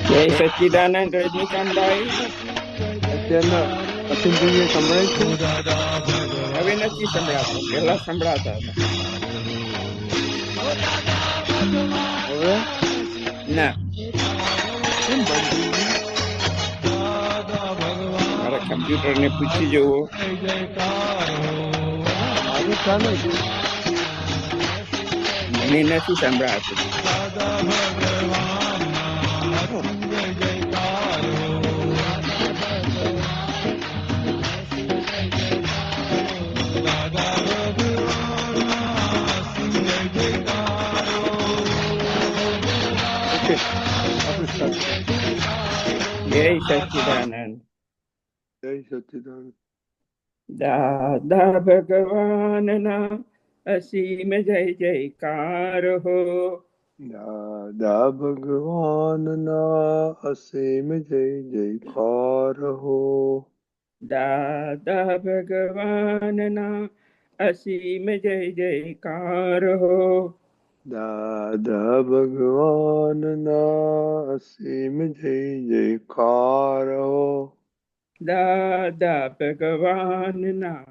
જય સચ્ચિદાનંદ રજનીકાંતભાઈ. અત્યારના અસીમભાઈ સંભળાય છે? હવે નથી સંભળાતો, પેલા સંભળાતા હતા. હવે ના, કેમ બંધ થઈ ગયું? મારા કમ્પ્યુટર ને પૂછી જુઓ. મારું ચાલે છે. મને નથી સંભળાતું. જય સચ્ચિદાનંદ. જય સચ્ચિદાનંદ. દાદા ભગવાનના અસીમ જય જયકાર હો. દાદા ભગવાનના અસીમ જય જયકાર હો. દાદા ભગવાનના અસીમ જય જયકાર હો. દાદા ભગવાનના અસીમ જય જયકાર હો. દાદા ભગવાનના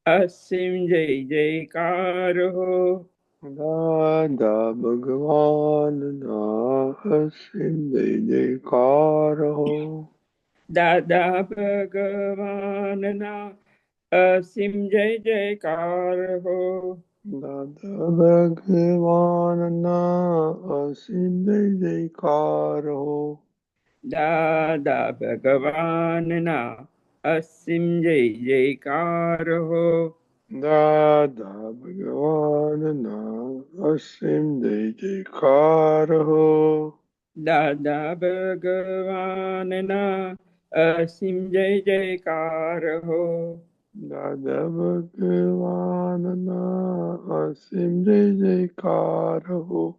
અસીમ જય જયકાર હો. દાદા ભગવાનના અસીમ જય જયકાર હો. દાદા ભગવાનના અસીમ જય જયકાર હો. દાદા ભગવાનના અસીમ જય જયકાર હો. દાદા ભગવાનના અસીમ જય જયકાર હો. દાદા ભગવાનના અસીમ જય જયકાર હો. દાદા ભગવાનના અસીમ જય જયકાર હો. દાદા ભગવાનના અસીમ જય જયકાર હો.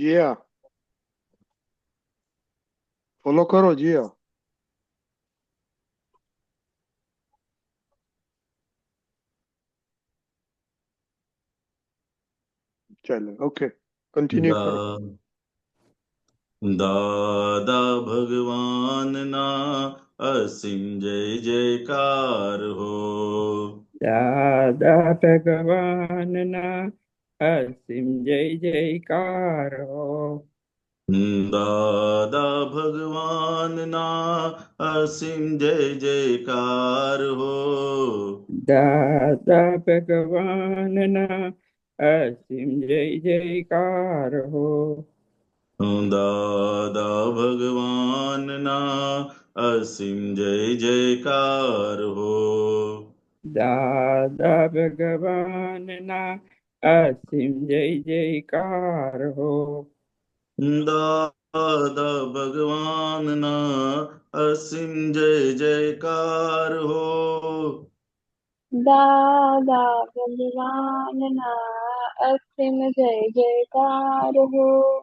जिया फॉलो करो जिया चलो ओके कंटिन्यू करो दा- દાદા ભગવાનના અસીમ જય જયકાર હો. દાદા ભગવાનના અસીમ જય જયકાર હો. દાદા ભગવાનના અસીમ જય જયકાર હો. દાદા ભગવાનના અસીમ જય જયકાર હો. દાદા ભગવાનના અસીમ જય જયકાર હો. દાદા ભગવાનના અસીમ જય જયકાર હો. દાદા ભગવાનના અસીમ જય જયકાર હો. દાદા ભગવાનના અસીમ જય જયકાર હો.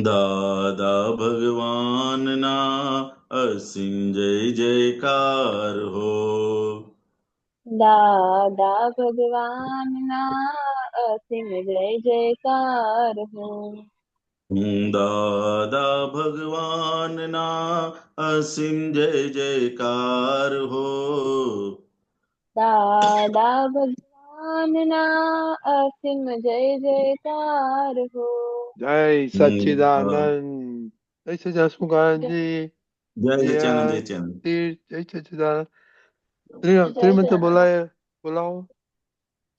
દાદા ભગવાનના અસીમ જય જયકાર હો. દાદા ભગવાનના અસીમ જય જયકાર હો. દાદા ભગવાનના અસીમ જય જયકાર હો. દાદા ભગવાનના અસીમ જય જયકાર હો. जय सच्चिदानंद जय सच्चिदानंद जी જય जिया સચ્ચાનંદ જય સચ્ચાનંદ. जय सच्चिदानंद श्रीमंत बुलाए बुलाओ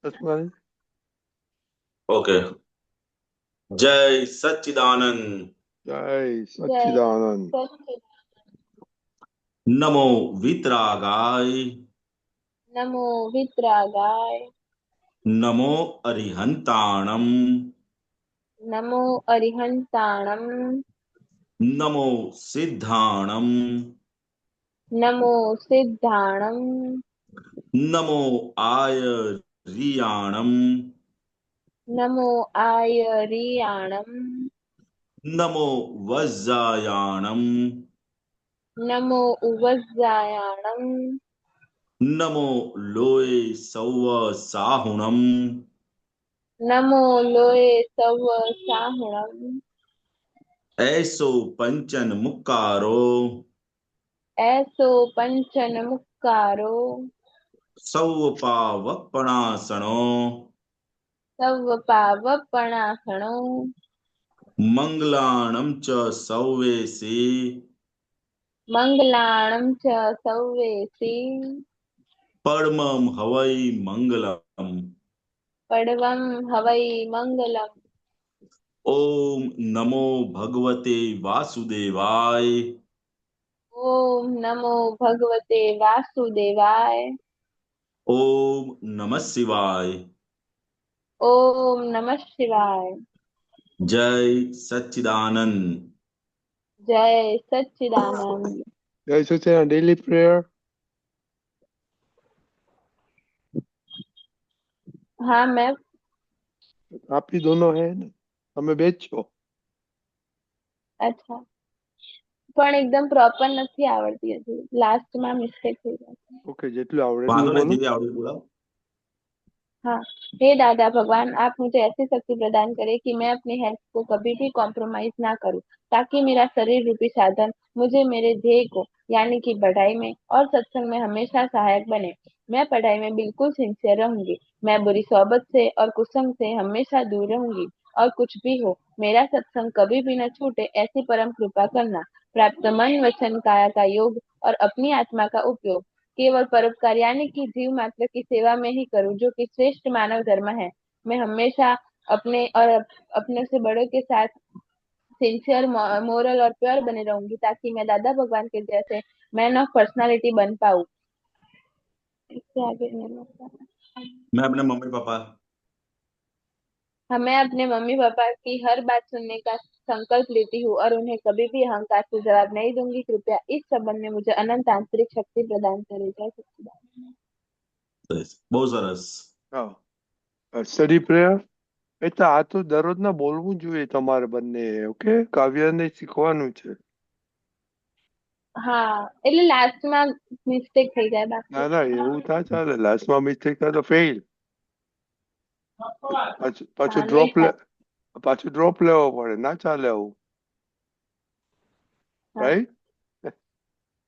सच्चिदानंद ઓકે. જય સચ્ચિદાનંદ. जय सच्चिदानंद નમો વિતરાગાય. નમો વિતરાગાય. નમો અરિહંતાણમ. નમો અરિહંતાણમ. નમો સિદ્ધાણમ. નમો સિદ્ધાણમ. નમો આયરિયાણમ. નમો આયરિયાણમ. નમો વજ્જાયાણમ. નમો ઉવજ્જાયાણમ. નમો લોય સૌવ સાહુણમ. નમો લોય સવ સાહુણમ. એસો પંચન મુક્કારો. એસો પંચન મુક્કારો. સૌ પાવપણાસણો. સવ પાવપણાસણો. મંગલાણમ ચ સૌવેસી. મંગલાણમ ચ સૌવેસી. પરમમ હવૈ મંગલમ. પડવમ હવૈ મંગલમ. ઓમ નમો ભગવતે વાસુદેવાય. ઓમ નમો ભગવતે વાસુદેવાય. ઓમ નમઃ શિવાય. ઓમ નમઃ શિવાય. જય સચ્ચિદાનંદ. જય સચ્ચિદાનંદ. जय सच्चिदानंद डेली प्रेयर हाँ मैं आप ही दोनों है ना हमें बेचो અચ્છા પણ એકદમ પ્રોપર નથી આવડતી હજી લાસ્ટમાં મિસ્ટેક થઈ જાય છે. ओके જેટલું આવડે વાંધો એટલું નહીં, બોલો જેવી આવડે બોલાવો. हाँ हे दादा भगवान आप मुझे ऐसी शक्ति प्रदान करें कि मैं अपनी हेल्थ को कभी भी कॉम्प्रोमाइज ना करूं ताकि मेरा शरीर रूपी साधन मुझे मेरे ध्येय को यानी कि पढ़ाई में और सत्संग में हमेशा सहायक बने। मैं पढ़ाई में बिल्कुल सिंसियर रहूंगी। मैं बुरी सोबत से और कुसंग से हमेशा दूर रहूंगी और कुछ भी हो मेरा सत्संग कभी भी न छूटे ऐसी परम कृपा करना। प्राप्त मन वचन काया का योग और अपनी आत्मा का उपयोग केवल परोपकार यानी कि जीव मात्र की सेवा में ही करूं जो कि श्रेष्ठ मानव धर्म है। मैं हमेशा अपने और अपने से बड़ों के साथ सिंसियर मोरल और प्योर बने रहूंगी ताकि मैं दादा भगवान के जैसे मैन ऑफ पर्सनालिटी बन पाऊं। इससे आगे नहीं होता। मैं अपने मम्मी पापा मैं अपने मम्मी पापा की हर बात सुनने का संकल्प लेती हूँ और उन्हें कभी भी अहंकार से जवाब नहीं दूंगी। कृपया इस संबंध में मुझे अनंत आंतरिक शक्ति प्रदान करें। जय सच्चिदानंद। બહુ સરસ. हाँ स्टडी प्रेयर એટલે આ તો દરરોજના બોલવું જોઈએ તમારે બંને, ઓકે? કાવ્યને શીખવાનું છે. હા એટલે લાસ્ટમાં મિસ્ટેક થઈ જાય ના બાકી. ના, એવું ના ચાલે. લાસ્ટમાં મિસ્ટેક થાય તો ફેલ. પાછું હા પાછું નહીં ડ્રોપ થાય. પાછું ડ્રોપ લેવો પડે. ના ચાલે આવું, હા રાઈટ?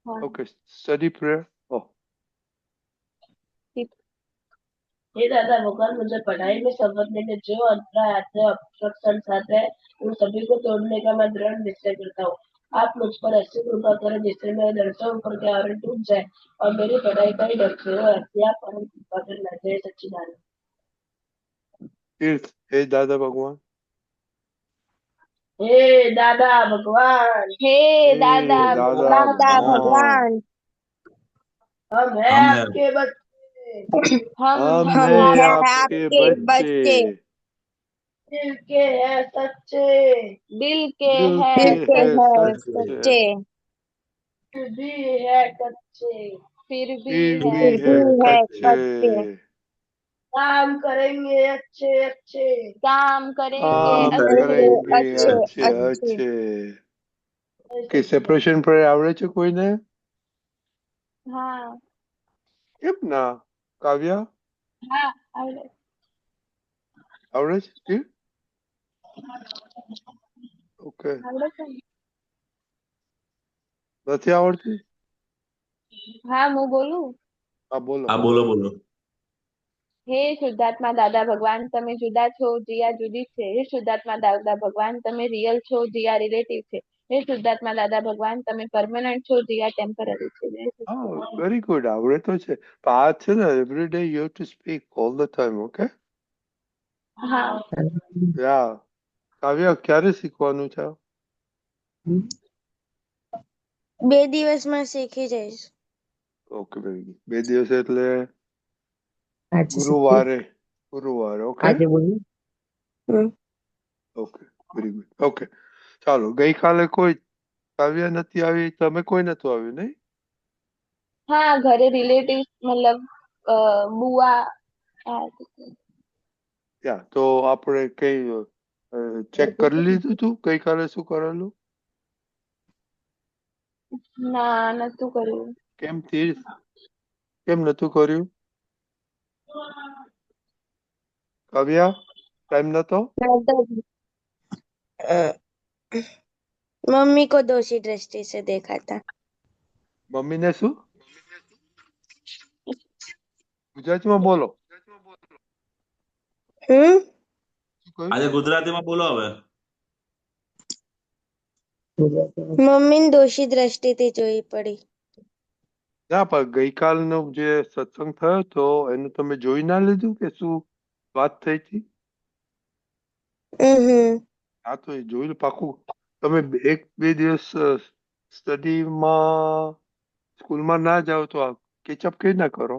હા ઓકે, સ્ટડી પ્રેયર. ઓહ, ठीक। हे दादा भगवान, मुझे पढ़ाई में संभलने में जो अंतराय आते हैं, ऑब्स्ट्रक्शंस आते हैं, उन सभी को तोड़ने का मैं दृढ़ निश्चय करता हूँ। आप मुझ पर ऐसी कृपा करें जिससे मेरे दर्शकों पर के आवरण टूट जाए और मेरी पढ़ाई का ही डरते हो ऐसी आप परम कृपा करना। जय सच्चिदानंद। तीर्थ, हे दादा भगवान, हे दादा भगवान, हे दादा हे दादा दादा भगवान, भगवान, हम हैं हम है आपके बच्चे, हम हम हैं हैं आपके आपके बच्चे, दिल के हैं सच्चे, दिल के दिल हैं के सच्चे, हैं सच्चे, फिर भी है कच्चे, फिर भी फिर है भी है सच्चे। कच्चे। काम करेंगे अच्छे अच्छे, काम करेंगे काम अच्छे करेंगे अच्छे अच्छे अच्छे। अच्छे। जय કે सच्चिदानंद। સેપરેશન પર આવડે છે કોઈને? हाँ કેમ ના? કાવ્ય हाँ आवड़े। આવડે છે? ઓકે, आवड़े છે ને? નથી આવડતી? हाँ હું બોલું? હા બોલો हाँ બોલો. बोलो बोलो। હે શુદ્ધાત્મા દાદા ભગવાન, તમે જુદા છો, જીયા જુદી છે. હે શુદ્ધાત્મા દાદા ભગવાન, તમે રિયલ છો, જીયા રિલેટિવ છે. હે શુદ્ધાત્મા દાદા ભગવાન, તમે પરમનન્ટ છો, જીયા ટેમ્પરરી છે. જય હા, સચ્ચિદાનંદ। વેરી ગુડ, આવડે તો છે. પણ આ છે ને, every day you have to speak all the time, okay? હા યા, કાવ્ય ક્યારે શીખવાનું છે? 2 દિવસમાં શીખી જઈશ. Okay, very good. 2 દિવસ એટલે આજે શીખ્યું ગુરુવારે, ગુરુવારે, ઓકે? આજે બોલ્યું હમ. Okay, very good. ઓકે, ચાલો. ગઈકાલે કોઈ કાવ્ય નથી આવી, તમે કોઈ નતું આવ્યું, નહીં? हाँ घरे रिलेटिव मतलब बुआ आया थे। યા, તો આપણે કઈ ચેક કરી લીધું તું ગઈકાલે શું કરેલું? ના નતું કર્યું। કેમ તીર્થ, કેમ નતું કર્યું? કાવ્યા, ટાઈમ નતો? अ, मम्मी को दोषी दृष्टि से देखा था। મમ્મીને શું? ગુજરાતીમાં બોલો. हम्म। શું કહ્યું? આજે ગુજરાતીમાં બોલો હવે। मम्मी ने दोषी दृष्टिથી જોઈ પડી। ના, પણ ગઈકાલનો જે સત્સંગ થયો તો એનું તમે જોઈ ના લીધું કે શું વાત થઈ હતી? હા, તો એ જોઈ લો પાકું. તમે 1-2 દિવસ સ્ટડીમાં સ્કૂલમાં ના જાઓ તો કેચઅપ કેવી ના કરો?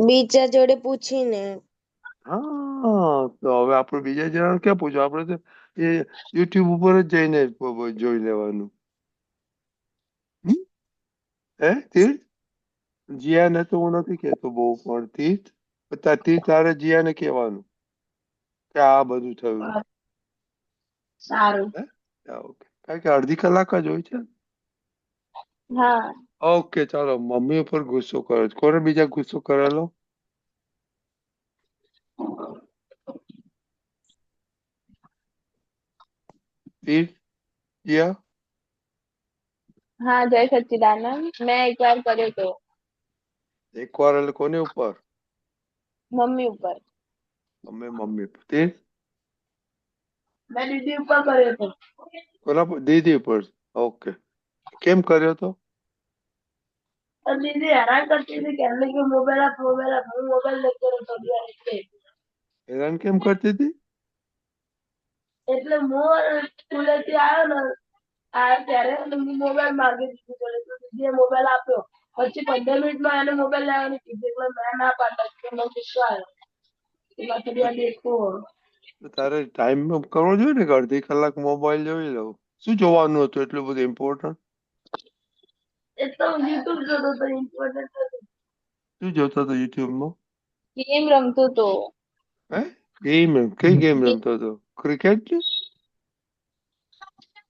બીજા જોડે પૂછીને। હા, તો હવે આપણે બીજા જણાને ક્યાં પૂછવું? આપણે તો એ યુટ્યુબ ઉપર જ જઈને જોઈ લેવાનું. હમ? હે તીર્થ? જીયાને તો હું નથી કહેતો બહુ, પણ તીર્થ તીર્થ તારે જીયાને કહેવાનું કે આ બધું થયું. સારું। હે? હા, ઓકે. કારણ કે અડધી કલાક જ હોય છે. हाँ ઓકે, ચાલો. મમ્મી ઉપર ગુસ્સો કરો છો. કોને બીજા ગુસ્સો કરેલો? તીર્થ, જીયા? हाँ जय सच्चिदानंद, मैं एक बार કર્યો તો એકવાર એટલે કોને ઉપર? મમ્મી ઉપર। અમે મમ્મી ઉપર. તીર્થ मैं दीदी ऊपर કર્યો હતો। કોના પર? દીદી ઉપર. ઓકે, કેમ કર્યો તો? और दीदी हैरान करती थी, कहने की मोबाइल आप હું મોબાઈલ લેતો રહેતો યાર। હેરાન કેમ કરતી હતી? એટલે હું સ્કૂલેથી આવ્યો ત્યારે હું મોબાઈલ માંગી દીધું બોલે તો દીદીએ મોબાઈલ આપ્યો। પછી 15 મિનિટમાં એને મોબાઈલ લેવાની કીધી એટલે મેં ના પાડતા કે મને ગુસ્સો આવ્યો। એમાં થોડી વાર દેખો તો તારે ટાઈમ કરવો જોઈએ ને કે અડધી કલાક મોબાઈલ જોઈ લઉં. શું જોવાનું હતું એટલું બધું ઇમ્પોર્ટન્ટ? એ તો યુટ્યુબ જોતો તો ઇમ્પોર્ટન્ટ હતું। શું જોતો હતો યુટ્યુબમાં? ગેમ રમતો તો. હે ગેમ કઈ ગેમ રમતો હતો? ક્રિકેટ?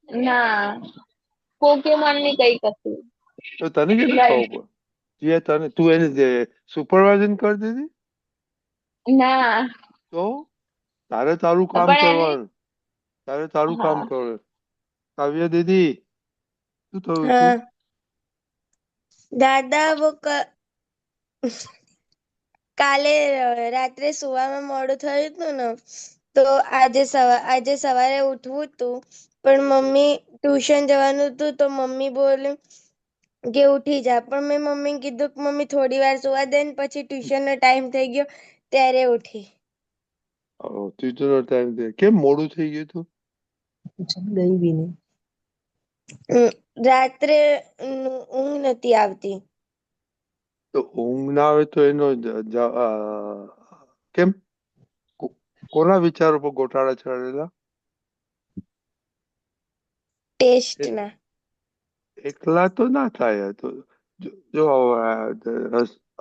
ના, પોકેમોન ની કઈક હતું. તો તને કેટલી ખબર પડે? જે તને તું એને સુપરવાઇઝન કરતી હતી? ના, તો તારે તારું કામ પણ એને કરવાનું. તારે તારું કામ હા કરવાનું. કાવ્ય દીદી શું થયું હા તું? દાદા वो કાલે રાત્રે સુવામાં મોડું થયું હતું ને, તો આજે સવારે ઉઠવું હતું, પણ મમ્મી ટ્યુશન જવાનું હતું તો મમ્મી બોલે કે ઉઠી જા, પણ મેં મમ્મીને કીધું કે મમ્મી થોડી વાર સુવા દે ને, પછી ટ્યુશન નો ટાઈમ થઈ ગયો ત્યારે ઉઠી. ટ્યુશન નો ટાઈમ છે, કેમ મોડું થઈ ગયું તું? ગઈ બી નહીં. રાત્રે ઊંઘ નથી આવતી. તો ઊંઘ ના આવે તો એનો કેમ કોના વિચારો પર ગોટાળા ચડેલા? ટેસ્ટ ના. એકલા તો ના થાય. તો જો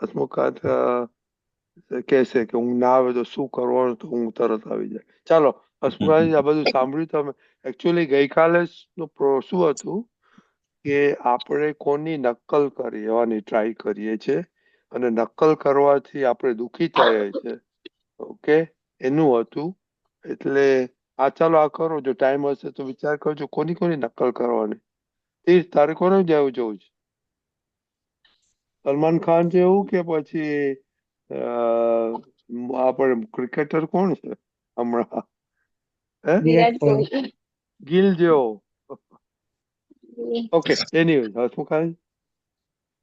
હસમુખાત કહેશે કે ઊંઘ ના આવે તો શું કરવાનું, તો ઊંઘ તરત આવી જાય. ચાલો હસમુખાત, આ બધું સાંભળ્યું તમે. એકચ્યુઅલી ગઈકાલે શું હતું કે આપણે કોની નકલ કરવાની ટ્રાય કરીએ છીએ, અને નકલ કરવાથી આપણે દુઃખી થઈએ છીએ. ઓકે, એનું હતું. એટલે આ ચાલો આ કરો, જો ટાઈમ હશે તો વિચાર કરજો કોની કોની નકલ કરવાની. તારે કોને જવું છે? સલમાન ખાન જેવું કે પછી આપણે ક્રિકેટર કોણ છે હમણાં? હે વિરાટ વિરાટ કોહલી. કોહલી. ગિલ જેવો? Okay, anyways હસમુખાન.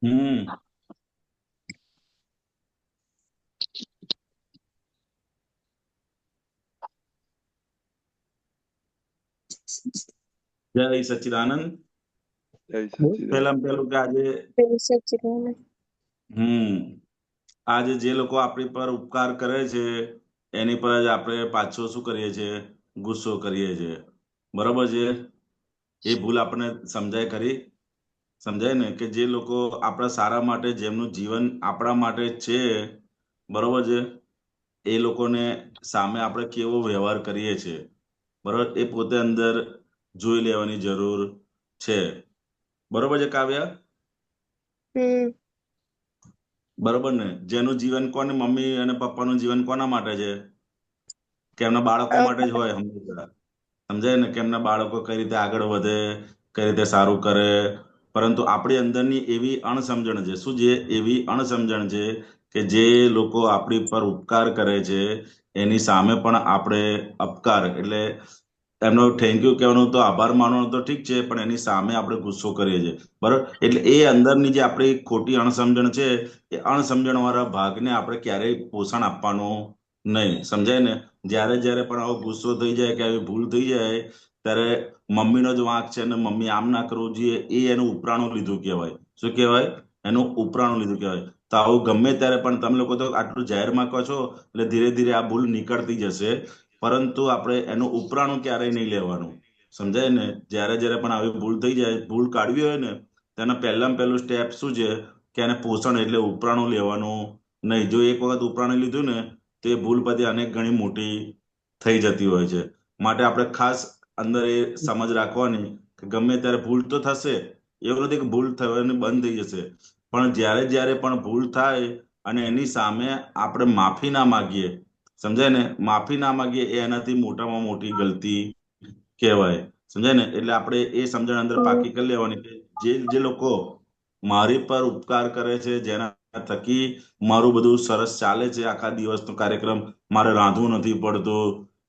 હમ જય સચ્ચિદાનંદ. જય સચિદાનંદ. પહેલામાં પહેલું કે આજે આજે જે લોકો આપણી પર ઉપકાર કરે છે એની પર જ આપણે પાછો શું કરીએ છીએ? ગુસ્સો કરીએ છીએ. બરોબર છે? એ ભૂલ આપણને સમજાય ખરી? સમજાય ને કે જે લોકો આપણા સારા માટે, જેમનું જીવન આપણા માટે છે, બરોબર છે, એ લોકોને સામે આપણે કેવો વ્યવહાર કરીએ છીએ, બરોબર, એ પોતે અંદર જોઈ લેવાની જરૂર છે. બરોબર છે કાવ્ય? બરોબર ને? જેનું જીવન કોને, મમ્મી અને પપ્પાનું જીવન કોના માટે છે? કે એમના બાળકો માટે જ હોય હંમેશા. સમજાય ને? કે એમના બાળકો કઈ રીતે આગળ વધે, કઈ રીતે સારું કરે. પરંતુ આપણી અંદરની એવી અણસમજણ છે. શું છે? એવી અણસમજણ છે કે જે લોકો આપણી પર ઉપકાર કરે છે એની સામે પણ આપણે અપકાર, એટલે એમનો થેન્ક યુ કહેવાનું, તો આભાર માનવાનો તો ઠીક છે, પણ એની સામે આપણે ગુસ્સો કરીએ છીએ. બરોબર? એટલે એ અંદરની જે આપણી ખોટી અણસમજણ છે, એ અણસમજણ વાળા ભાગને આપણે ક્યારેય પોષણ આપવાનું નહીં. સમજાય ને? જ્યારે જ્યારે પણ આવો ગુસ્સો થઈ જાય કે આવી ભૂલ થઈ જાય, ત્યારે મમ્મીનો જ વાંક છે અને મમ્મી આમ ના કરવું જોઈએ, એ એનું ઉપરાણું લીધું કહેવાય. શું કહેવાય? એનું ઉપરાણું લીધું કહેવાય. તો આવું ગમે ત્યારે પણ તમે લોકો તો આટલું જાહેરમાં કહો છો, એટલે ધીરે ધીરે આ ભૂલ નીકળતી જશે, પરંતુ આપણે એનું ઉપરાણું ક્યારેય નહીં લેવાનું. સમજાય ને? જ્યારે જ્યારે પણ આવી ભૂલ થઈ જાય, ભૂલ કાઢવી હોય ને, તેના પહેલામાં પહેલું સ્ટેપ શું છે કે એને પોષણ, એટલે ઉપરાણું લેવાનું નહીં. જો એક વખત ઉપરાણું લીધું ને, તો એ ભૂલ પછી અનેક ગણી મોટી થઈ જતી હોય છે. માટે આપણે ખાસ અંદર એ સમજ રાખવાની કે ગમે ત્યારે ભૂલ તો થશે. એવું નથી કે ભૂલ થવાની બંધ થઈ જશે, પણ જ્યારે જ્યારે પણ ભૂલ થાય અને એની સામે આપણે માફી ના માગીએ, સમજાય ને? માફી ના માગીએ એ એનાથી મોટામાં મોટી ગલતી કહેવાય. સમજાય ને? એટલે આપણે એ સમજણ અંદર પાકી કરી લેવાની કે જે જે લોકો મારી પર ઉપકાર કરે છે, જેના થકી મારું બધું સરસ ચાલે છે, આખા દિવસનો કાર્યક્રમ, મારે રાંધવું નથી પડતું,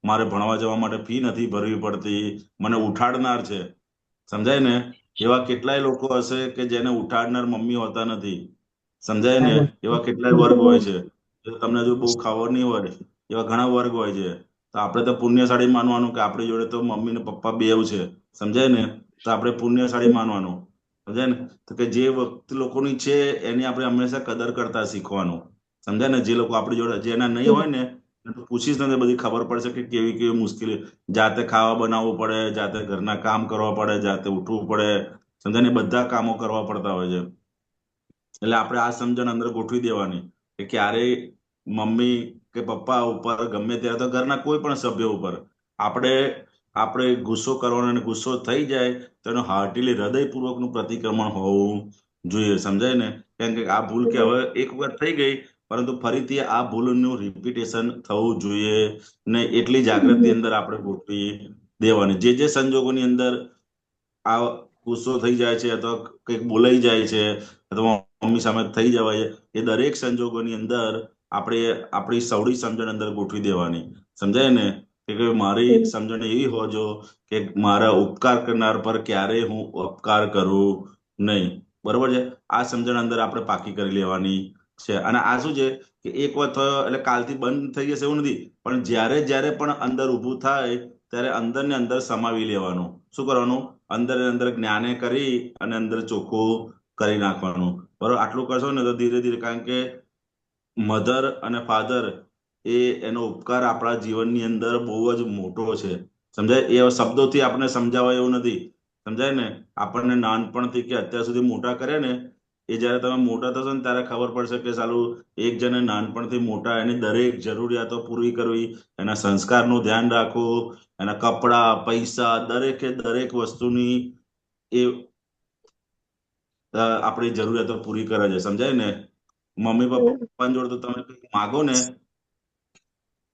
મારે ભણવા જવા માટે ફી નથી ભરવી પડતી, મને ઉઠાડનાર છે. સમજાય ને? એવા કેટલાય લોકો હશે કે જેને ઉઠાડનાર મમ્મી હોતા નથી. સમજાય ને? એવા કેટલાય વર્ગ હોય છે. તમને જો બહુ ખબર નહીં હોય, એવા ઘણા વર્ગ હોય છે. તો આપણે તો પુણ્યશાળી માનવાનું કે આપણી જોડે તો મમ્મી ને પપ્પા બેવ છે. સમજાય ને? તો આપણે પુણ્યશાળી માનવાનું. સમજાય ને? તો કે જે વખત લોકોની છે એની આપણે હંમેશા કદર કરતા શીખવાનું. સમજાય ને? જે લોકો આપણી જોડે, જેના નહીં હોય ને, પૂછીશ ને બધી ખબર પડશે કે કેવી કેવી મુશ્કેલી. જાતે ખાવા બનાવવું પડે, જાતે ઘરના કામ કરવા પડે, જાતે ઉઠવું પડે. સમજાય ને? બધા કામો કરવા પડતા હોય છે. એટલે આપણે આ સમજણ અંદર ગોઠવી દેવાની કે ક્યારેય મમ્મી કે પપ્પા ઉપર ગમે ત્યારે તો ઘરના કોઈ પણ સભ્ય ઉપર આપણે આપણે ગુસ્સો કરવાનો અને ગુસ્સો થઈ જાય તો એનું હાર્ટીલી હૃદયપૂર્વકનું પ્રતિક્રમણ હોવું જોઈએ, સમજાય ને? કેમ કે આ ભૂલ કે હવે એક વખત થઈ ગઈ, પરંતુ ફરીથી આ ભૂલનું રિપીટેશન થવું જોઈએ ને, એટલી જાગૃતિ અંદર આપણે ગોઠવી દેવાની. જે જે સંજોગોની અંદર આ ગુસ્સો થઈ જાય છે અથવા કંઈક બોલાઈ જાય છે અથવા મમ્મી સામે થઈ જવાય છે, એ દરેક સંજોગોની અંદર આપણે આપણી સવડી સમજણ અંદર ગોઠવી દેવાની, સમજાય ને? કે મારી સમજણ એવી હોવો જો કે મારા ઉપકાર કરનાર પર ક્યારેય હું અપકાર કરું નહીં, બરોબર છે? આ સમજણ અંદર આપણે પાકી કરી લેવાની છે. અને આ શું છે કે એક વખત થયો એટલે કાલથી બંધ થઈ જશે એવું નથી, પણ જ્યારે જ્યારે પણ અંદર ઊભું થાય ત્યારે અંદર ને અંદર સમાવી લેવાનું. શું કરવાનું? અંદર ને અંદર જ્ઞાને કરી અને અંદર ચોખ્ખું કરી નાખવાનું, બરોબર? આટલું કરશો ને તો ધીરે ધીરે, કારણ કે મધર અને ફાધર એનો ઉપકાર આપણા જીવનની અંદર બહુ જ મોટો છે, સમજાય? એ શબ્દોથી આપણે સમજાવાય એવું નથી, સમજાય ને? આપણને નાનપણથી કે અત્યાર સુધી મોટા કરે ને, એ જયારે તમે મોટા થશો ને ત્યારે ખબર પડશે કે સાલું એક જણે નાનપણથી મોટા એની દરેક જરૂરિયાતો પૂરી કરવી, એના સંસ્કારનું ધ્યાન રાખવું, એના કપડા, પૈસા, દરેકે દરેક વસ્તુની એ આપણી જરૂરિયાતો પૂરી કરે છે, સમજાય ને? મમ્મી પપ્પા જોડે તો તમે કંઈક માગો ને,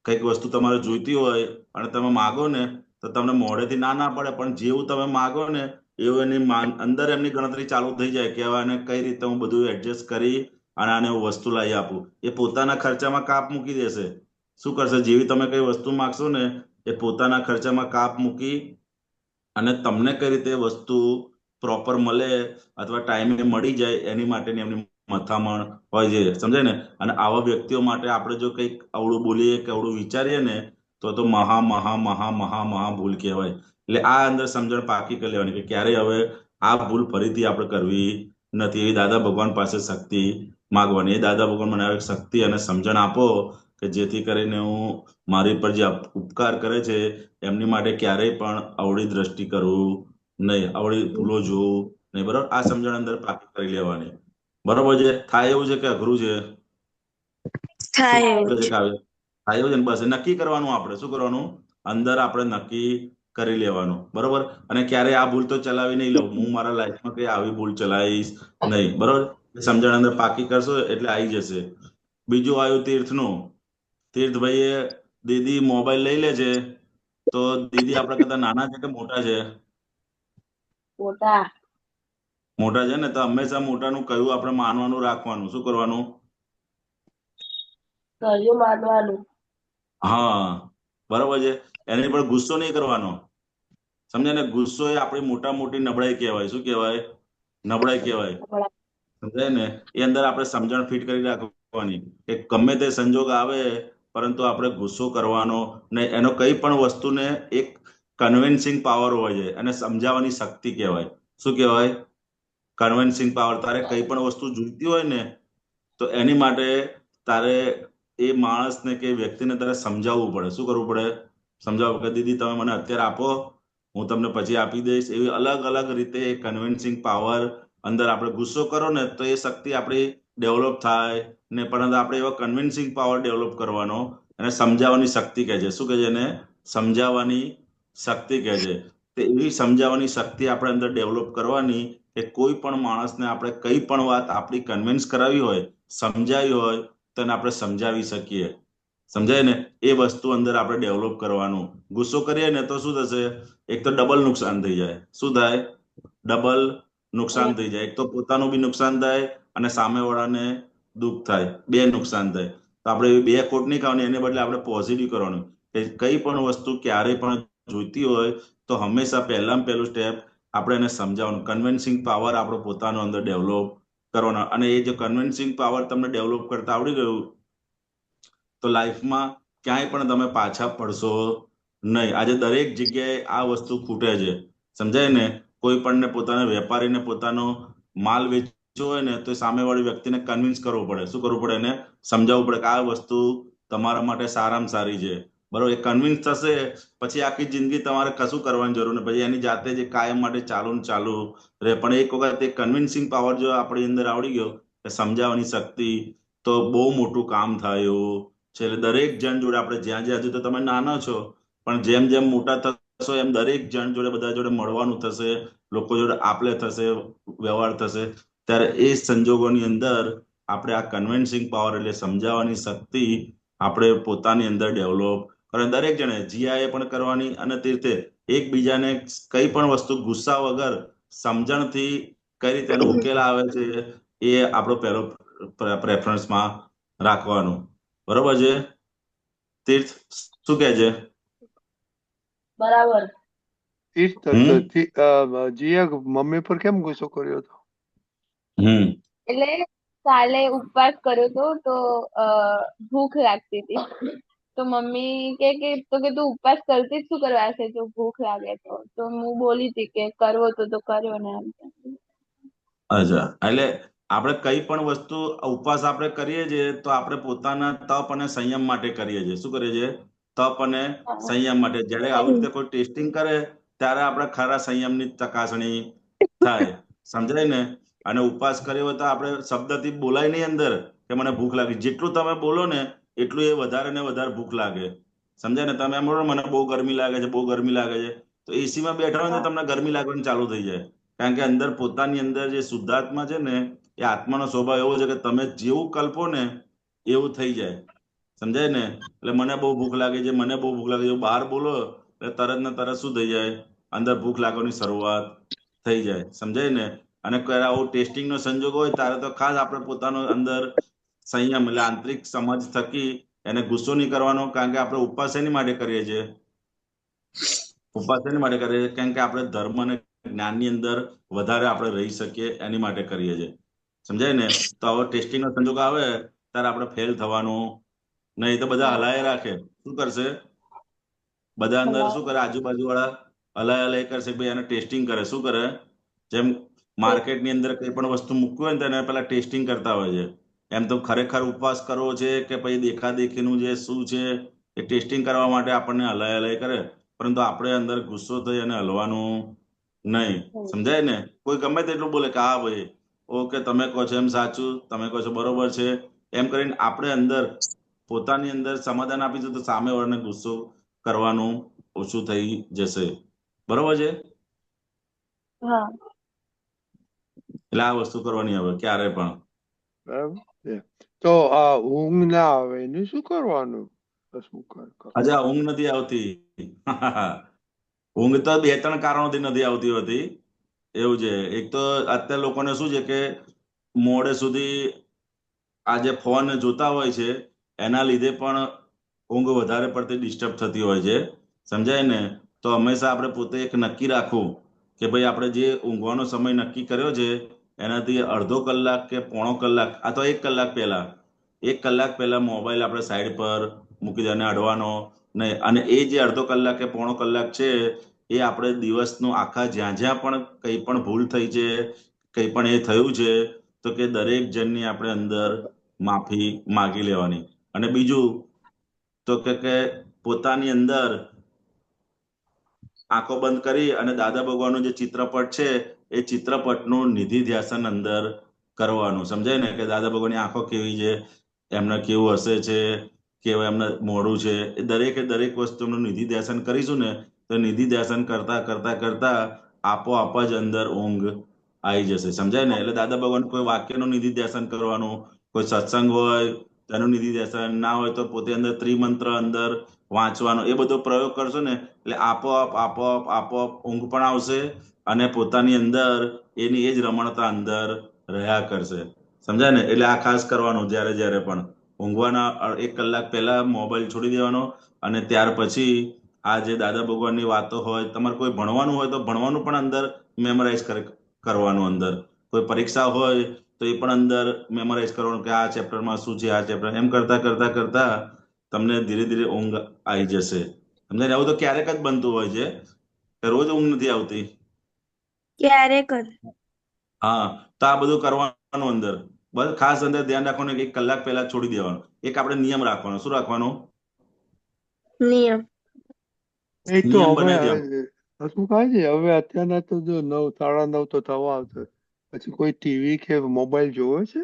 કંઈક વસ્તુ તમારે જોઈતી હોય અને તમે માગો ને તો તમને મોઢેથી ના પડે, પણ જેવું તમે માગો ને એવું એની અંદર એમની ગણતરી ચાલુ થઈ જાય કે હવે આને કઈ રીતે હું બધું એડજસ્ટ કરી અને આને હું વસ્તુ લાવી આપું. એ પોતાના ખર્ચામાં કાપ મૂકી દેશે. શું કરશે? જેવી તમે કઈ વસ્તુ માગશો ને એ પોતાના ખર્ચામાં કાપ મૂકી અને તમને કઈ રીતે વસ્તુ પ્રોપર મળે અથવા ટાઈમે મળી જાય એની માટેની એમની મથામણ હોય છે, સમજાય ને? અને આવા વ્યક્તિઓ માટે આપણે જો કંઈક અવળું બોલીએ કે અવળું વિચારીએ ને તો મહા મહા મહા મહા મહા ભૂલ કહેવાય. એટલે આ અંદર સમજણ પાકી કરી લેવાની કે ક્યારેય હવે આ ભૂલ ફરીથી આપણે કરવી નથી. એ દાદા ભગવાન પાસે શક્તિ માગવાની. એ દાદા ભગવાન મને શક્તિ અને સમજણ આપો કે જેથી કરીને હું મારી પર જે ઉપકાર કરે છે એમની માટે ક્યારેય પણ અવળી દ્રષ્ટિ કરવું નહીં, અવળી ભૂલો જોવું નહીં, બરોબર? આ સમજણ અંદર પાકી કરી લેવાની, બરોબર છે? થાય એવું છે કે અઘરું છે? થાય એવું શું છે. છે કે થાય એવું છે ને? બસ નક્કી કરવાનું. આપણે શું કરવાનું? અંદર આપણે નક્કી કરી લેવાનું, બરોબર? અને ક્યારે આ ભૂલ તો ચલાવી નહીં લઉં, હું મારા લાઈફમાં કઈ આવી ભૂલ ચલાવીશ નહીં, બરોબર? સમજણ અંદર પાકી કરશો એટલે આવી જશે. બીજું આવ્યું તીર્થનું. તીર્થભાઈએ દીદી મોબાઈલ લઈ લે છે તો દીદી આપણા કરતા નાના છે કે મોટા છે? મોટા. મોટા છે ને, તો હંમેશા મોટાનું કહ્યું આપણે માનવાનું રાખવાનું. શું કરવાનું? કહ્યું માનવાનું. હા, બરોબર છે. એની પર ગુસ્સો નહીં કરવાનો, સમજે ને? ગુસ્સો એ આપણી મોટી નબળાઈ કહેવાય. શું કહેવાય? નબળાઈ કહેવાય, સમજાય ને? એ અંદર આપણે સમજણ ફિટ કરી રાખવાની કે ગમે તે સંજોગ આવે પરંતુ આપણે ગુસ્સો કરવાનો નહીં. એનો કઈ પણ વસ્તુને એક કન્વિન્સિંગ પાવર હોય છે અને સમજાવવાની શક્તિ કહેવાય. શું કહેવાય? Convincing power. તારે કઈ પણ વસ્તુ જોઈતી હોય ને તો એની માટે તારે એ માણસને કે વ્યક્તિને તારે સમજાવવું પડે. શું કરવું પડે? સમજાવવું કે દીદી તમે મને અત્યારે આપો, હું તમને પછી આપી દઈશ. એવી અલગ અલગ રીતે કન્વિન્સિંગ પાવર અંદર આપણે ગુસ્સો કરો ને તો એ શક્તિ આપણી ડેવલપ થાય ને, પણ આપણે એવો કન્વિન્સિંગ પાવર ડેવલપ કરવાનો. અને સમજાવવાની શક્તિ કહે છે. શું કહે છે એને? સમજાવવાની શક્તિ કહે છે. તે એવી સમજાવવાની શક્તિ આપણે અંદર ડેવલપ કરવાની કે કોઈ પણ માણસને આપણે કઈ પણ વાત આપણી કન્વિન્સ કરાવી હોય, સમજાવી હોય તો એને આપણે સમજાવી શકીએ, સમજાય ને? એ વસ્તુ અંદર આપણે ડેવલપ કરવાનું. ગુસ્સો કરીએ ને તો શું થશે? એક તો ડબલ નુકસાન થઈ જાય. શું થાય? ડબલ નુકસાન થઈ જાય. એક તો પોતાનું બી નુકસાન થાય અને સામેવાળાને દુઃખ થાય, બે નુકસાન થાય. તો આપણે એવી બે ખોટ નહીં ખાવાની, એને બદલે આપણે પોઝિટિવ કરવાનું કે કઈ પણ વસ્તુ ક્યારેય પણ જોઈતી હોય તો હંમેશા પહેલામાં પહેલું સ્ટેપ આપણે એને સમજાવવાનું. કન્વિન્સિંગ પાવર આપણો પોતાનો અંદર ડેવલપ કરવાનો. અને એ જો કન્વિન્સિંગ પાવર તમને ડેવલપ કરતા આવડી ગયું તો લાઈફમાં ક્યાંય પણ તમે પાછા પડશો નહીં. આજે દરેક જગ્યાએ આ વસ્તુ ખૂટે છે, સમજાય ને? કોઈ પણને પોતાના વેપારીને પોતાનો માલ વેચવો હોય ને તો સામેવાળી વ્યક્તિને કન્વિન્સ કરવો પડે. શું કરવું પડે? એને સમજાવવું પડે કે આ વસ્તુ તમારા માટે સારામાં સારી છે, બરોબર? એ કન્વિન્સ થશે પછી આખી જિંદગી તમારે કશું કરવાની જરૂર નહીં. પછી એની જાતે જ કાયમ માટે ચાલુ રહે. પણ એક વખત એ કન્વિન્સિંગ પાવર જો આપણી અંદર આવડી ગયો, સમજાવવાની શક્તિ, તો બહુ મોટું કામ થાય એવું છે. એટલે દરેક જણ જોડે આપણે જ્યાં જ્યાં હજુ તો તમે નાના છો, પણ જેમ જેમ મોટા થશો એમ દરેક જણ જોડે બધા જોડે મળવાનું થશે, લોકો જોડે આપલે થશે, વ્યવહાર થશે, ત્યારે એ સંજોગોની અંદર આપણે આ કન્વિન્સિંગ પાવર એટલે સમજાવવાની શક્તિ આપણે પોતાની અંદર ડેવલપ કરે. દરેક જણે જીઆઈએ પણ કરવાની, અને તે રીતે એકબીજાને કઈ પણ વસ્તુ ગુસ્સા વગર સમજણથી કઈ રીતે એનો ઉકેલ આવે છે એ આપણો પહેલો પ્રેફરન્સમાં રાખવાનું. બરોબર છે તીર્થ? શું કહે છે? બરાબર. તીર્થ હમ જીયા મમ્મી પર કેમ ગુસ્સો કર્યો હતો? હમ એટલે કાલે ઉપવાસ કર્યો તો અ, ભૂખ લાગતી હતી. તો મમ્મી કે તું ઉપવાસ કરતી જ શું કરવા છે જો ભૂખ લાગે તો હું બોલી હતી કે કરવો તો કર્યો ને એમ તેમ. અચ્છા, એટલે આપણે કઈ પણ વસ્તુ ઉપવાસ આપણે કરીએ છીએ તો આપણે પોતાના તપ અને સંયમ માટે કરીએ છીએ. શું કરીએ છીએ? તપ અને હા. સંયમ માટે. જ્યારે આવી રીતે કોઈ ટેસ્ટિંગ કરે ત્યારે આપણે ખરા સંયમની ચકાસણી થાય. સમજાય ને? અને ઉપવાસ કર્યો હોય તો આપણે શબ્દથી બોલાય નહીં અંદર કે મને ભૂખ લાગી. જેટલું તમે બોલો ને એટલું એ વધારે ને વધારે ભૂખ લાગે. સમજાય ને? તમે એમ બોલો મને બહુ ગરમી લાગે છે, બહુ ગરમી લાગે છે, તો એસીમાં બેઠા હોય ને તો તમને ગરમી લાગવાની ચાલુ થઈ જાય. કારણ કે અંદર પોતાની અંદર જે શુદ્ધાત્મા છે ને, એ આત્માનો સ્વભાવ એવો છે કે તમે જેવું કલ્પો ને એવું થઈ જાય. સમજાય ને? એટલે મને બહુ ભૂખ લાગે છે, મને બહુ ભૂખ લાગે છે, બહાર બોલો એટલે તરત ને તરત શું થઈ જાય? અંદર ભૂખ લાગવાની શરૂઆત થઈ જાય. સમજાય ને? અને કોઈ આવું ટેસ્ટિંગ નો સંજોગ હોય ત્યારે તો ખાસ આપણે પોતાનો અંદર સંયમ એટલે આંતરિક સમજ થકી એને ગુસ્સો નહીં કરવાનો. કારણ કે આપણે ઉપવાસ એની માટે કરીએ છીએ. ઉપવાસ એની માટે કરીએ છીએ કારણ કે આપણે ધર્મ અને જ્ઞાનની અંદર વધારે આપણે રહી શકીએ એની માટે કરીએ છીએ. સમજાય ને? તો હવે ટેસ્ટિંગ નો સંજોગ આવે ત્યારે આપણે ફેલ થવાનું નહીં. તો બધા હલાય રાખે. શું કરશે? બધા અંદર શું કરે? આજુબાજુ વાળા હલાય હલાય કરશે. ભાઈ એને ટેસ્ટિંગ કરે. શું કરે? જેમ માર્કેટની અંદર કઈ પણ વસ્તુ મૂકવી હોય ને તો એને પેલા ટેસ્ટિંગ કરતા હોય છે. એમ તો ખરેખર ઉપવાસ કરવો છે કે પછી દેખાદેખીનું જે શું છે એ ટેસ્ટિંગ કરવા માટે આપણને હલાય હલાય કરે. પરંતુ આપણે અંદર ગુસ્સો થઈ અને હલવાનું નહીં. સમજાય ને? કોઈ ગમે તેટલું બોલે કે હા ભાઈ ઓકે તમે કહો છો એમ સાચું, તમે કહો છો બરોબર છે, એમ કરીને આપણે અંદર પોતાની અંદર સમાધાન આપીશું તો સામે વાળાને ગુસ્સો કરવાનું ઓછું થઈ જશે. બરોબર છે? હા. એટલે આ વસ્તુ કરવાની હવે ક્યારે પણ. બરાબર છે. તો આ ઊંઘ ના આવે એનું શું કરવાનું? શું કરો? આજે ઊંઘ નથી આવતી. ઊંઘ તો 2-3 કારણોથી નથી આવતી હોતી. એવું છે. એક તો અત્યારે લોકોને શું છે કે મોડે સુધી આ જે ફોન જોતા હોય છે એના લીધે પણ ઊંઘ વધારે પડતી ડિસ્ટર્બ થતી હોય છે. સમજાય ને? તો હંમેશા આપણે પોતે એક નક્કી રાખવું કે ભાઈ આપણે જે ઊંઘવાનો સમય નક્કી કર્યો છે એનાથી અડધો કલાક કે પોણો કલાક અથવા 1 કલાક પહેલા મોબાઈલ આપણે સાઈડ પર મૂકી દેવાનો, અડવાનો નહીં. અને એ જે અડધો કલાક કે પોણો કલાક છે એ આપણે દિવસનું આખા જ્યાં જ્યાં પણ કંઈ પણ ભૂલ થઈ છે, કંઈ પણ એ થયું છે તો કે દરેક જણની આપણે અંદર માફી માગી લેવાની. અને બીજું તો કે પોતાની અંદર આંખો બંધ કરી અને દાદા ભગવાનનું જે ચિત્રપટ છે એ ચિત્રપટનું નિધિ ધ્યાસન અંદર કરવાનું. સમજાય ને? કે દાદા ભગવાનની આંખો કેવી છે, એમને કેવું હસે છે, કેવું એમને મોઢું છે, એ દરેકે દરેક વસ્તુનું નિધિ ધ્યાસન કરીશું ને તો નિધિ ધ્યાસન કરતા કરતા કરતા આપોઆપ જ અંદર ઊંઘ આવી જશે. સમજાય ને? એટલે દાદા ભગવાન કોઈ વાક્યનું નિધિ ધ્યાસન કરવાનું, કોઈ સત્સંગ હોય તેનું નિધિ ધ્યાસન, ના હોય તો પોતે અંદર ત્રિમંત્ર અંદર વાંચવાનો, એ બધો પ્રયોગ કરશો ને એટલે આપોઆપ આપોઆપ આપોઆપ ઊંઘ પણ આવશે અને પોતાની અંદર એની એ જ રમણતા અંદર રહ્યા કરશે. સમજાય ને? એટલે આ ખાસ કરવાનું. જ્યારે જ્યારે પણ ઊંઘવાના 1 કલાક પહેલા મોબાઈલ છોડી દેવાનો અને ત્યાર પછી આ જે દાદા ભગવાનની વાતો હોય, તમારે કોઈ ભણવાનું હોય તો ભણવાનું પણ અંદર મેમરાઇઝ કરવાનું. અંદર કોઈ પરીક્ષા હોય તો એ પણ અંદર મેમરાઇઝ કરવાનું કે આ ચેપ્ટરમાં શું છે, આ ચેપ્ટર, એમ કરતા કરતા કરતા તમને ધીરે ધીરે ઊંઘ આવી જશે. સમજાય ને? આવું તો ક્યારેક જ બનતું હોય છે કે રોજ ઊંઘ નથી આવતી. ક્યારેક જ. હા, તો આ બધું કરવાનું અંદર. બસ ખાસ અંદર ધ્યાન રાખવાનું કે 1 કલાક પહેલા છોડી દેવાનું. એક આપણે નિયમ રાખવાનો. શું રાખવાનો? નિયમ. એ તો નિયમ હવે બનાવી દેવાનો. શું કહે છે, હવે અત્યારના તો જો 9, 9:30 તો થવા આવશે. પછી કોઈ ટીવી કે મોબાઈલ જોવે છે?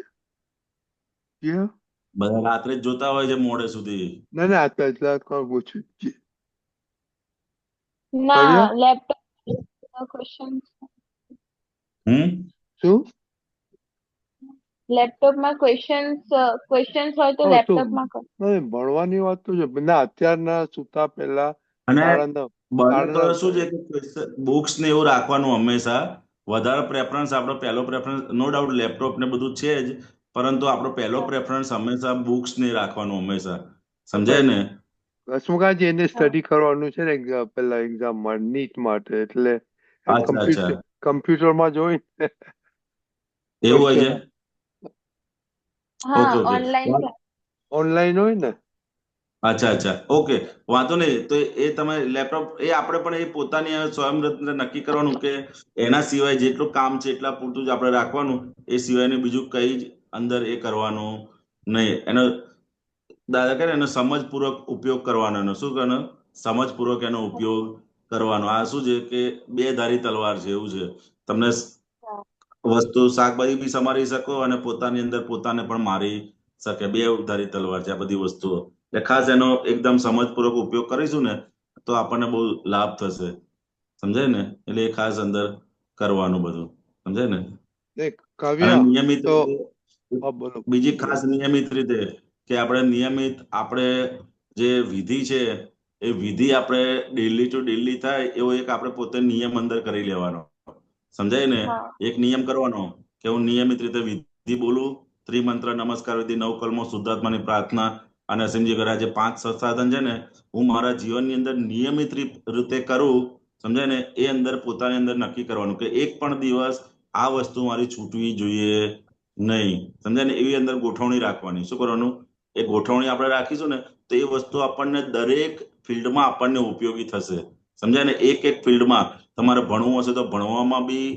જી હા. બધા રાત્રે જ જોતા હોય છે મોડે સુધી. ના ના આ પહેલા કોણ પૂછ્યું ના, કાવ્યા લેપટોપ ક્વેશ્ચન શું લેપટોપમાં ક્વેશ્ચન્સ હોય તો હા તો લેપટોપમાં કરો. ભણવાની વાત તો છે ના અત્યારના સુતા પહેલા અને સાડા બને તો 9 શું છે કે બુક્સ ને એવું રાખવાનું હંમેશા. વધારે પ્રેફરન્સ આપણો પહેલો પ્રેફરન્સ નો ડાઉટ લેપટોપ ને બધું છે જ, પરંતુ આપણો પહેલો હા પ્રેફરન્સ હંમેશા બુક્સ ને રાખવાનું હંમેશા. સમજાય ને? હસમુખાજી એને હા સ્ટડી કરવાનું છે ને પેલા એક્ઝામમાં નીટ માટે એટલે અચ્છા અચ્છા કમ્પ્યુટરમાં જોઈને એવું હોય છે. ક્વેશ્ચન હા, ઓકે ઓકે. ઓનલાઈન ઓનલાઈન હોય ને અચ્છા અચ્છા ઓકે, વાંધો નહીં. તો એ તમે લેપટોપ એ આપણે પણ એ પોતાની સ્વયં રીતે નક્કી કરવાનું કે એના સિવાય જેટલું કામ છે એટલા પૂરતું જ આપણે રાખવાનું, એ સિવાયનું બીજું કઈ જ અંદર એ કરવાનું નહીં. એનો દાદા કહે ને એનો સમજપૂર્વક ઉપયોગ કરવાનો. એનો શું કરવાનો? સમજપૂર્વક એનો ઉપયોગ કરવાનો. આ શું છે કે બે ધારી તલવાર છે એવું છે. તમને વસ્તુ શાકભાજી બી સમારી શકો અને પોતાની અંદર પોતાને પણ મારી શકે. બે ધારી તલવાર છે આ બધી વસ્તુઓ. એટલે ખાસ એનો એકદમ સમજપૂર્વક ઉપયોગ કરીશું ને તો આપણને બહુ લાભ થશે. સમજાય ને? એટલે એ ખાસ અંદર કરવાનું બધું. સમજાય ને? અને કાવ્યા નિયમિત તો રીતે બોલો બીજી ખાસ નિયમિત રીતે કે આપણે નિયમિત આપણે જે વિધિ છે એ વિધિ આપણે ડેલી ટુ ડેલી થાય એવો એક આપણે પોતે નિયમ અંદર કરી લેવાનો. સમજાય ને? હા એક નિયમ કરવાનો કે હું નિયમિત રીતે વિધિ બોલું, ત્રિમંત્ર, નમસ્કાર વિધિ, 9 કલમો, શુદ્ધાત્માની પ્રાર્થના અને અસીમજી કરે. જે 5 સંસાધન છે ને હું મારા જીવનની અંદર નિયમિત રીતે કરું. સમજાય ને? એ અંદર પોતાની અંદર નક્કી કરવાનું કે એક પણ દિવસ આ વસ્તુ મારી છૂટવી જોઈએ નહીં. સમજાય ને? એવી અંદર ગોઠવણી રાખવાની. શું કરવાનું? એ ગોઠવણી આપણે રાખીશું ને તો એ વસ્તુ આપણને દરેક ફિલ્ડમાં આપણને ઉપયોગી થશે. સમજાય ને? એક એક ફિલ્ડમાં તમારે ભણવું હશે તો ભણવામાં બી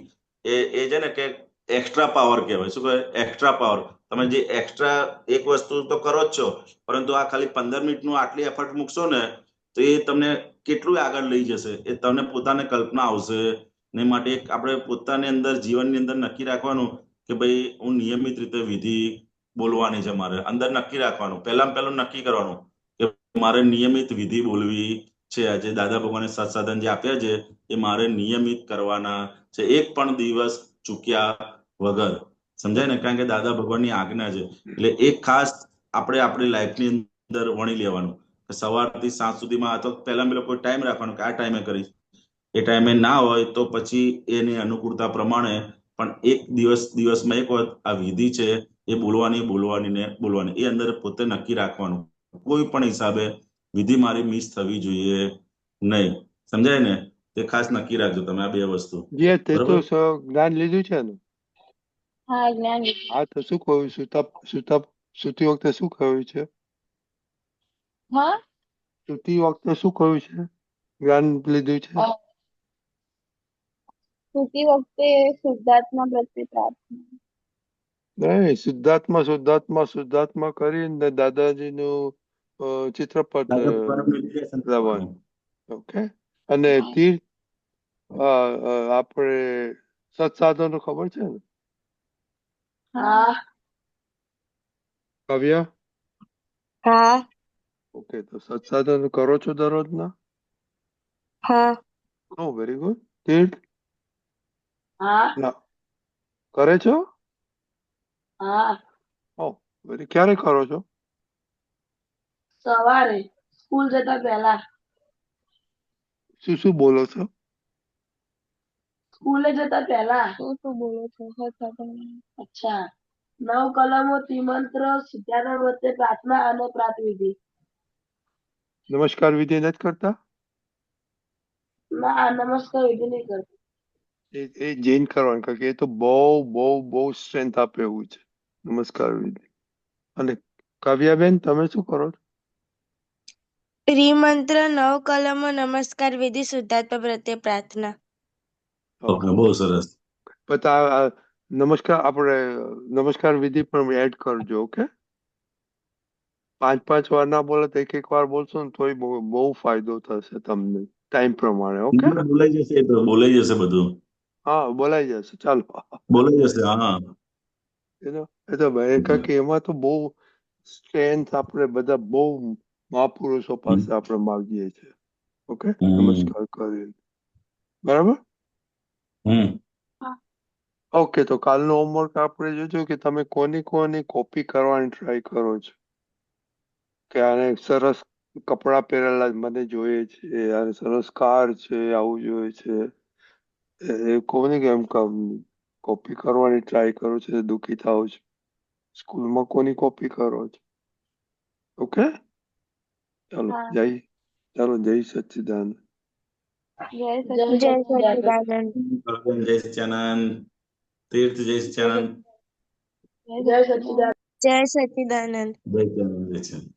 એ છે ને કે એક્સ્ટ્રા પાવર કહેવાય. શું કહેવાય? Extra power. તમે જે એક્સ્ટ્રા એક વસ્તુ તો કરો જ છો, પરંતુ આ ખાલી 15 મિનિટનું આટલી એફર્ટ મૂકશો ને તો એ તમને કેટલું આગળ લઈ જશે એ તમને પોતાને કલ્પના આવશે. ને માટે એક આપણે પોતાની અંદર જીવનની અંદર નક્કી રાખવાનું કે ભાઈ હું નિયમિત રીતે વિધિ બોલવાની છે. મારે અંદર નક્કી રાખવાનું. પહેલું નક્કી કરવાનું કે મારે નિયમિત વિધિ બોલવી છે. આજે દાદા ભગવાને સત્સાધન જે આપ્યા છે એ મારે નિયમિત કરવાના છે, એક પણ દિવસ ચૂક્યા વગર. સમજાય ને? કારણ કે દાદા ભગવાનની આજ્ઞા છે. એટલે એક ખાસ આપણે આપણી લાઈફની અંદર વણી લેવાનું કે સવારથી સાંજ સુધીમાં તો પહેલા મેં કોઈ ટાઈમ રાખવાનો કે આ ટાઈમે કરીશ. એ ટાઈમે ના હોય તો પછી એની અનુકૂળતા પ્રમાણે પણ એક દિવસમાં એક વખત આ વિધિ છે એ બોલવાની એ અંદર પોતે નક્કી રાખવાનું. કોઈ પણ હિસાબે વિધિ મારી મિસ થવી જોઈએ નહીં. સમજાય ને? તે ખાસ નક્કી રાખજો તમે આ બે વસ્તુ. જે તે તો બરોબર? જ્ઞાન લીધું છે ને હા જ્ઞાન આ તો શું કહ્યું સુતી વખતે શું કહ્યું છે હા સુતી વખતે શું કહ્યું છે જ્ઞાન લીધું છે સૂતી વખતે શુદ્ધાત્મા પ્રત્યે પ્રાર્થના. નહીં શુદ્ધાત્મા કરીને દાદાજીનું ચિત્રપટ દાદા ભગવાનનું meditation લાવવાનું. કરવાનું. ઓકે અને તીર્થ આપણે સત્સાધનો ખબર છે ને હા કાવ્ય હા ઓકે તો સત્સાધનો કરો છો દરરોજના હા ઓ વેરી ગુડ તીર્થ હા ના કરે છો હા ઓ વેરી ક્યારે કરો છો સવારે સ્કૂલ જતા પહેલા શું બોલો છો સ્કૂલે જતા પહેલા. શું બોલો છો? અચ્છા. 9 કલમો, ત્રિમંત્ર, સિદ્ધાર્થ વચ્ચે પ્રાર્થના અને પ્રાતવિધિ. નમસ્કાર વિધિ નથી કરતા ના નમસ્કાર વિધિ નહીં કરતી. એ જૈન કરવાનું કારણ કે એ તો બહુ સ્ટ્રેન્થ આપે એવું છે નમસ્કાર વિધિ અને કાવ્યાબેન તમે શું કરો છો ત્રિમંત્ર 9 કલમો નમસ્કાર વિધિ શુદ્ધાત્મા પ્રત્યે પ્રાર્થના. ઓકે, બહુ સરસ. પછી નમસ્કાર વિધિ પણ એડ કરજો ઓકે 5 વાર ના બોલે તો એક વાર બોલશો ને તોય બહુ ફાયદો થશે તમને ટાઈમ પ્રમાણે ઓકે બોલાઈ જશે, એ તો બોલાઈ જશે બધું. હા બોલાઈ જશે ચાલો બોલાઈ જશે. હા એ તો ભાઈ કારણ કે એમાં તો બહુ સ્ટ્રેન્થ આપણે બધા બહુ મહાપુરુષો પાસે આપણે માગીએ છીએ. ઓકે, નમસ્કાર કરીને. બરાબર. ઓકે, તો કાલનું હોમવર્ક આપણે જોજો કે તમે કોની કોપી કરવાની ટ્રાય કરો છો. કે આને સરસ કપડાં પહેરેલા મને જોઈએ છે, આને સરસ કાર છે, આવું જોઈએ છે, એ કોને કેમ કોપી કરવાની ટ્રાય કરો છો, દુઃખી થાવ છો. સ્કૂલમાં કોની કોપી કરો છો? ઓકે, ચાલો હા. જય સચ્ચિદાનંદ. જય જય જય સચ્ચિદાનંદ. સચ્ચિદાનંદ. જય સચ્ચાનંદ. તીર્થ જય સચ્ચાનંદ. જય સચ્ચિદાનંદ. જય સચ્ચિદાનંદ. જય સચ્ચાનંદ. જય સચ્ચાનંદ.